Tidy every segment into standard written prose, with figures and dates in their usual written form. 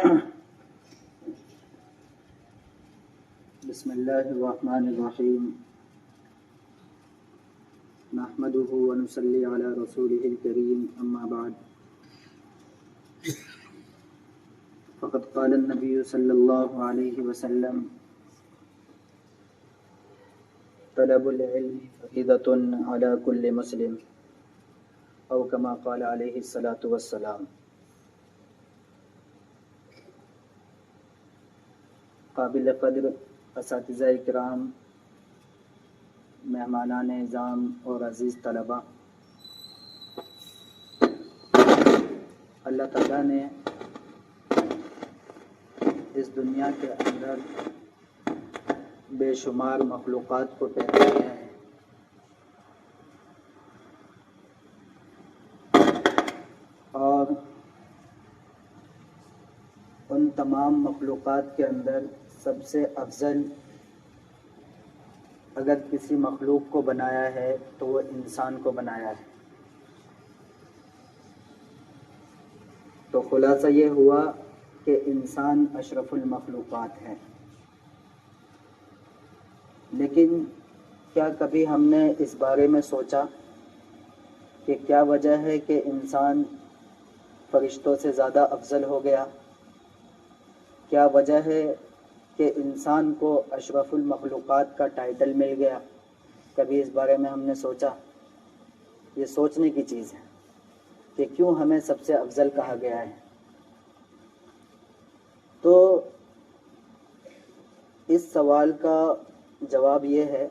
بسم اللہ الرحمن الرحیم نحمده ونصلی علی رسوله الکریم اما بعد فقد قال النبی صلی اللہ علیہ وسلم طلب العلم فریضۃ علی کل مسلم او کما قال علیہ الصلاۃ والسلام۔ قابل قدر اساتذہ اکرام، مہمانان اعظام اور عزیز طلباء، اللہ تعالیٰ نے اس دنیا کے اندر بے شمار مخلوقات کو پیدا کیا ہے، اور ان تمام مخلوقات کے اندر سب سے افضل اگر کسی مخلوق کو بنایا ہے تو وہ انسان کو بنایا ہے۔ تو خلاصہ یہ ہوا کہ انسان اشرف المخلوقات ہے۔ لیکن کیا کبھی ہم نے اس بارے میں سوچا کہ کیا وجہ ہے کہ انسان فرشتوں سے زیادہ افضل ہو گیا؟ کیا وجہ ہے کہ انسان کو اشرف المخلوقات کا ٹائٹل مل گیا؟ کبھی اس بارے میں ہم نے سوچا؟ یہ سوچنے کی چیز ہے کہ کیوں ہمیں سب سے افضل کہا گیا ہے۔ تو اس سوال کا جواب یہ ہے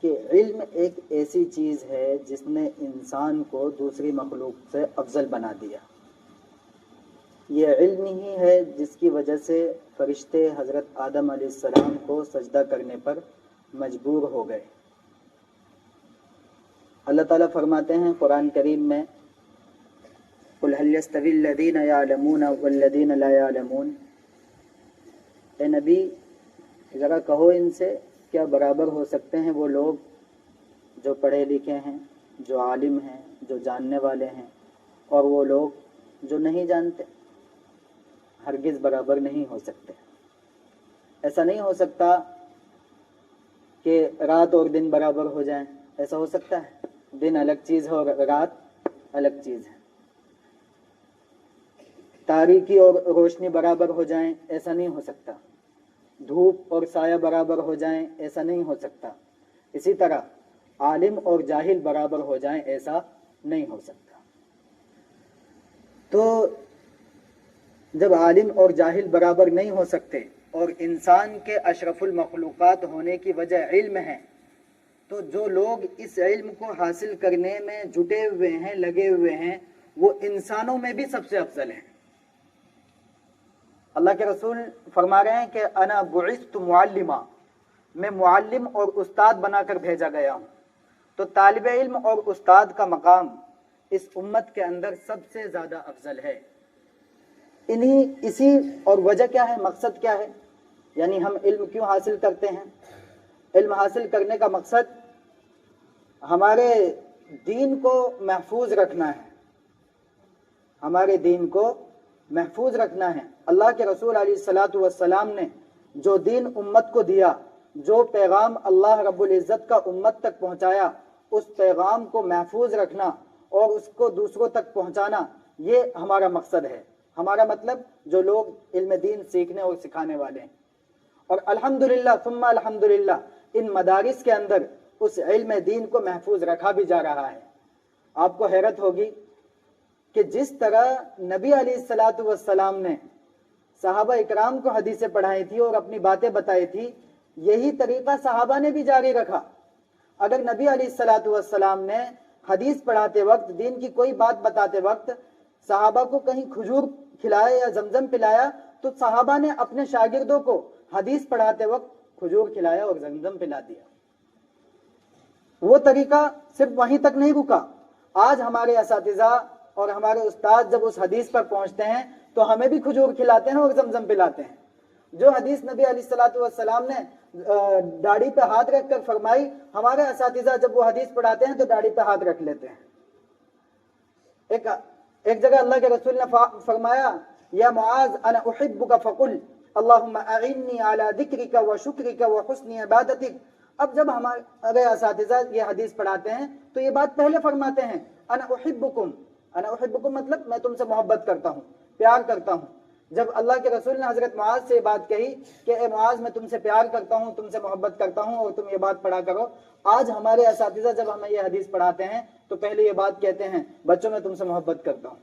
کہ علم ایک ایسی چیز ہے جس نے انسان کو دوسری مخلوق سے افضل بنا دیا۔ یہ علم ہی ہے جس کی وجہ سے فرشتے حضرت آدم علیہ السلام کو سجدہ کرنے پر مجبور ہو گئے۔ اللہ تعالیٰ فرماتے ہیں قرآن کریم میں، قُلْ هَلْ يَسْتَوِي الَّذِينَ يَعْلَمُونَ وَالَّذِينَ لَا يَعْلَمُونَ، اے نبی ذرا کہو ان سے، کیا برابر ہو سکتے ہیں وہ لوگ جو پڑھے لکھے ہیں، جو عالم ہیں، جو جاننے والے ہیں، اور وہ لوگ جو نہیں جانتے؟ ہرگز برابر نہیں ہو سکتے۔ ایسا نہیں ہو سکتا کہ رات اور دن برابر ہو جائیں، ایسا ہو سکتا ہے؟ دن الگ چیز ہے اور رات الگ چیز ہے۔ تاریکی اور روشنی برابر ہو جائیں، ایسا نہیں ہو سکتا۔ دھوپ اور سایہ برابر ہو جائیں، ایسا نہیں ہو سکتا۔ اسی طرح عالم اور جاہل برابر ہو جائیں، ایسا نہیں ہو سکتا۔ تو جب عالم اور جاہل برابر نہیں ہو سکتے اور انسان کے اشرف المخلوقات ہونے کی وجہ علم ہے، تو جو لوگ اس علم کو حاصل کرنے میں جٹے ہوئے ہیں، لگے ہوئے ہیں، وہ انسانوں میں بھی سب سے افضل ہیں۔ اللہ کے رسول فرما رہے ہیں کہ انا بعثت معلما، میں معلم اور استاد بنا کر بھیجا گیا ہوں۔ تو طالب علم اور استاد کا مقام اس امت کے اندر سب سے زیادہ افضل ہے۔ اسی اور وجہ کیا ہے، مقصد کیا ہے؟ یعنی ہم علم کیوں حاصل کرتے ہیں؟ علم حاصل کرنے کا مقصد ہمارے دین کو محفوظ رکھنا ہے، ہمارے دین کو محفوظ رکھنا ہے۔ اللہ کے رسول علیہ الصلاۃ والسلام نے جو دین امت کو دیا، جو پیغام اللہ رب العزت کا امت تک پہنچایا، اس پیغام کو محفوظ رکھنا اور اس کو دوسروں تک پہنچانا، یہ ہمارا مقصد ہے۔ ہمارا مطلب جو لوگ علم دین سیکھنے اور سکھانے والے ہیں۔ اور الحمدللہ ثم الحمدللہ ان مدارس کے اندر اس علم دین کو محفوظ رکھا بھی جا رہا ہے۔ آپ کو حیرت ہوگی کہ جس طرح نبی علیہ الصلاۃ والسلام نے صحابہ اکرام کو حدیثیں پڑھائی تھی اور اپنی باتیں بتائی تھی، یہی طریقہ صحابہ نے بھی جاری رکھا۔ اگر نبی علیہ الصلاۃ والسلام نے حدیث پڑھاتے وقت، دین کی کوئی بات بتاتے وقت صحابہ کو کہیں کھجور کھلایا یا زمزم پلایا، تو صحابہ نے اپنے شاگردوں کو حدیث پڑھاتے وقت کھجور کھلایا اور زمزم پلا دیا۔ وہ طریقہ صرف وہیں تک نہیں رکا۔ آج ہمارے اساتذہ اور ہمارے استاد جب اس حدیث پر پہنچتے ہیں تو ہمیں بھی کھجور کھلاتے ہیں اور زمزم پلاتے ہیں۔ جو حدیث نبی علیہ الصلاۃ والسلام نے داڑھی پہ ہاتھ رکھ کر فرمائی، ہمارے اساتذہ جب وہ حدیث پڑھاتے ہیں تو داڑھی پہ ہاتھ رکھ لیتے ہیں۔ ایک جگہ اللہ کے رسول نے فرمایا या मुआज अना उहिब्बुका फकुल अल्लाहुम्मा अइन्नी अला दिक्रिका व शुक्रिका व हुस्नि इबादतिक। अब जब हमारे असातिज़ा ये हदीस पढ़ाते हैं तो ये बात पहले फरमाते हैं अना उहिब्बुकुम, अना उहिब्बुकुम मतलब मैं तुमसे मोहब्बत करता हूँ, प्यार करता हूँ। जब अल्लाह के रसूल ने हजरत मुआज से बात कही कि ए मुआज मैं तुमसे प्यार करता हूँ, तुमसे मोहब्बत करता हूँ और तुम ये बात पढ़ा करो, आज हमारे असातिज़ा जब हमें ये हदीस पढ़ाते हैं तो पहले ये बात कहते हैं बच्चों मैं तुमसे मोहब्बत करता हूँ,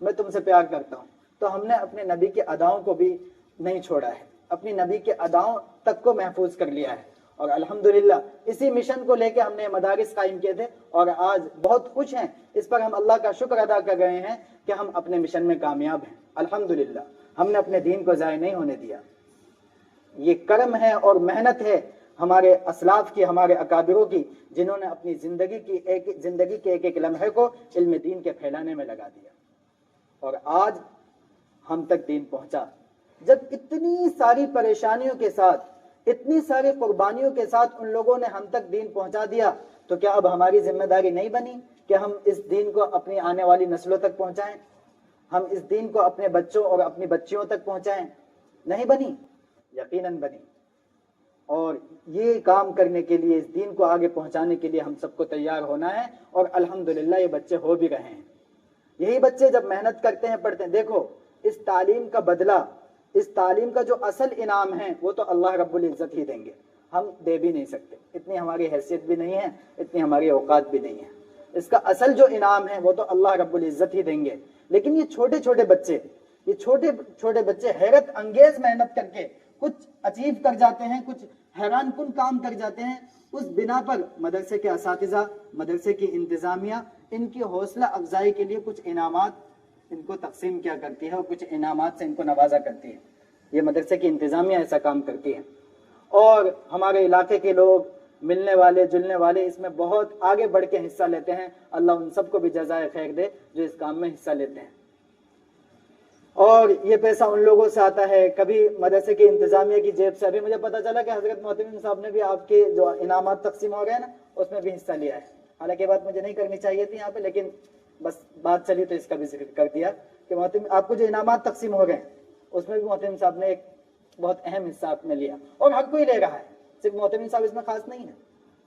मैं तुमसे प्यार करता हूँ। तो हमने अपने नबी के अदाओं को भी नहीं छोड़ा है, अपनी नबी के अदाओं तक को महफूज कर लिया है। और अल्हम्दुलिल्लाह इसी मिशन को लेके हमने मदारिस कायम किए थे और आज बहुत खुश हैं, इस पर हम अल्लाह का शुक्र अदा कर रहे हैं कि हम अपने मिशन में कामयाब हैं। अल्हम्दुलिल्लाह हमने अपने दीन को ज़ाया नहीं होने दिया। ये कर्म है और मेहनत है हमारे असलाफ की, हमारे अकाबिरों की, जिन्होंने अपनी ज़िंदगी के एक एक लम्हे को इल्म दीन के फैलाने में लगा दिया और आज हम तक दीन पहुंचा। जब इतनी सारी परेशानियों के साथ, इतनी सारी कुर्बानियों के साथ उन लोगों ने हम तक दीन पहुंचा दिया, तो क्या अब हमारी जिम्मेदारी नहीं बनी कि हम इस दीन को अपनी आने वाली नस्लों तक पहुंचाएं, हम इस दीन को अपने बच्चों और अपनी बच्चियों तक पहुंचाएं? नहीं बनी, यकीनन बनी। और ये काम करने के लिए, इस दीन को आगे पहुंचाने के लिए हम सबको तैयार होना है और अल्हम्दुलिल्लाह ये बच्चे हो भी रहे हैं। यही बच्चे जब मेहनत करते हैं, पढ़ते हैं, देखो इस तालीम का बदला, इस तालीम का जो असल इनाम है वो तो अल्लाह रब्बुल इज्जत ही देंगे, हम दे भी नहीं सकते, इतनी हमारी हैसियत भी नहीं है, इतनी हमारी औकात भी नहीं है। इसका असल जो इनाम है वो तो अल्लाह रब्बुल इज्जत ही देंगे। लेकिन ये छोटे छोटे बच्चे हैरत अंगेज मेहनत करके कुछ अचीव कर जाते हैं, कुछ हैरान कुन काम कर जाते हैं। उस बिना पर मदरसे के असातिज़ा, मदरसे की इंतज़ामिया इनकी हौसला अफजाई के लिए कुछ इनामात इनको तकसीम किया करती है और कुछ इनामात से इनको नवाजा करती है। ये मदरसे की इंतज़ामिया ऐसा काम करती है और हमारे इलाके के लोग, मिलने वाले जुलने वाले इसमें बहुत आगे बढ़ के हिस्सा लेते हैं। अल्लाह उन सबको भी जज़ाए खैर दे जो इस काम में हिस्सा लेते हैं। और ये पैसा उन लोगों से आता है, कभी मदरसे की इंतज़ामिया की जेब से। अभी मुझे पता चला कि हज़रत मोहतमिम साहब ने भी आपके जो इनामात तकसीम हो गए हैं ना, उसमें भी हिस्सा लिया है। हालांकि ये बात मुझे नहीं करनी चाहिए थी यहाँ पे, लेकिन बस बात चली तो इसका भी जिक्र कर दिया कि मोहतमिम आपको जो इनामात तकसीम हो गए उसमें भी मोहतमिम साहब ने एक बहुत अहम हिस्सा आपने लिया और हर कोई ले रहा है, सिर्फ मोहतमिम साहब इसमें खास नहीं है।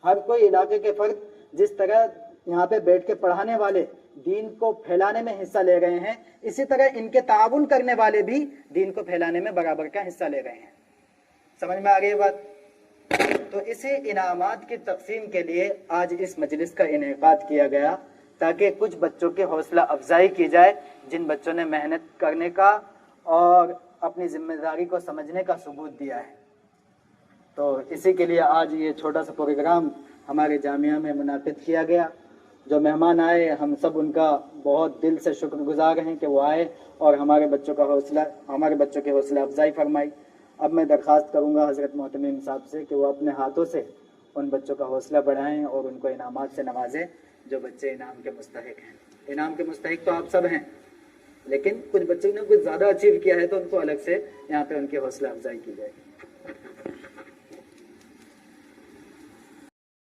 हर कोई इलाके के फर्द जिस तरह यहाँ पे बैठ के पढ़ाने वाले दीन को फैलाने में हिस्सा ले रहे हैं, इसी तरह इनके ताउन करने वाले भी दीन को फैलाने में बराबर का हिस्सा ले रहे हैं। समझ में आ गई बात? तो इसी इनामात की तकसीम के लिए आज इस मजलिस का इनेकाद किया गया ताकि कुछ बच्चों की हौसला अफजाई की जाए जिन बच्चों ने मेहनत करने का और अपनी जिम्मेदारी को समझने का सबूत दिया है। तो इसी के लिए आज ये छोटा सा प्रोग्राम हमारे जामिया में मुनाकिद किया गया। जो मेहमान आए हम सब उनका बहुत दिल से शुक्रगुजार हैं कि वो आए और हमारे बच्चों की हौसला अफजाई फरमाई। अब मैं दरख्वास्त करूँगा हज़रत मोहतमिम साहब से कि वो अपने हाथों से उन बच्चों का हौसला बढ़ाएं और उनको इनामात से नवाजें जो बच्चे इनाम के मुस्तहिक हैं। इनाम के मुस्तहिक तो आप सब हैं, लेकिन कुछ बच्चों ने कुछ ज़्यादा अचीव किया है तो उनको अलग से यहाँ पे उनकी हौसला अफजाई की जाए।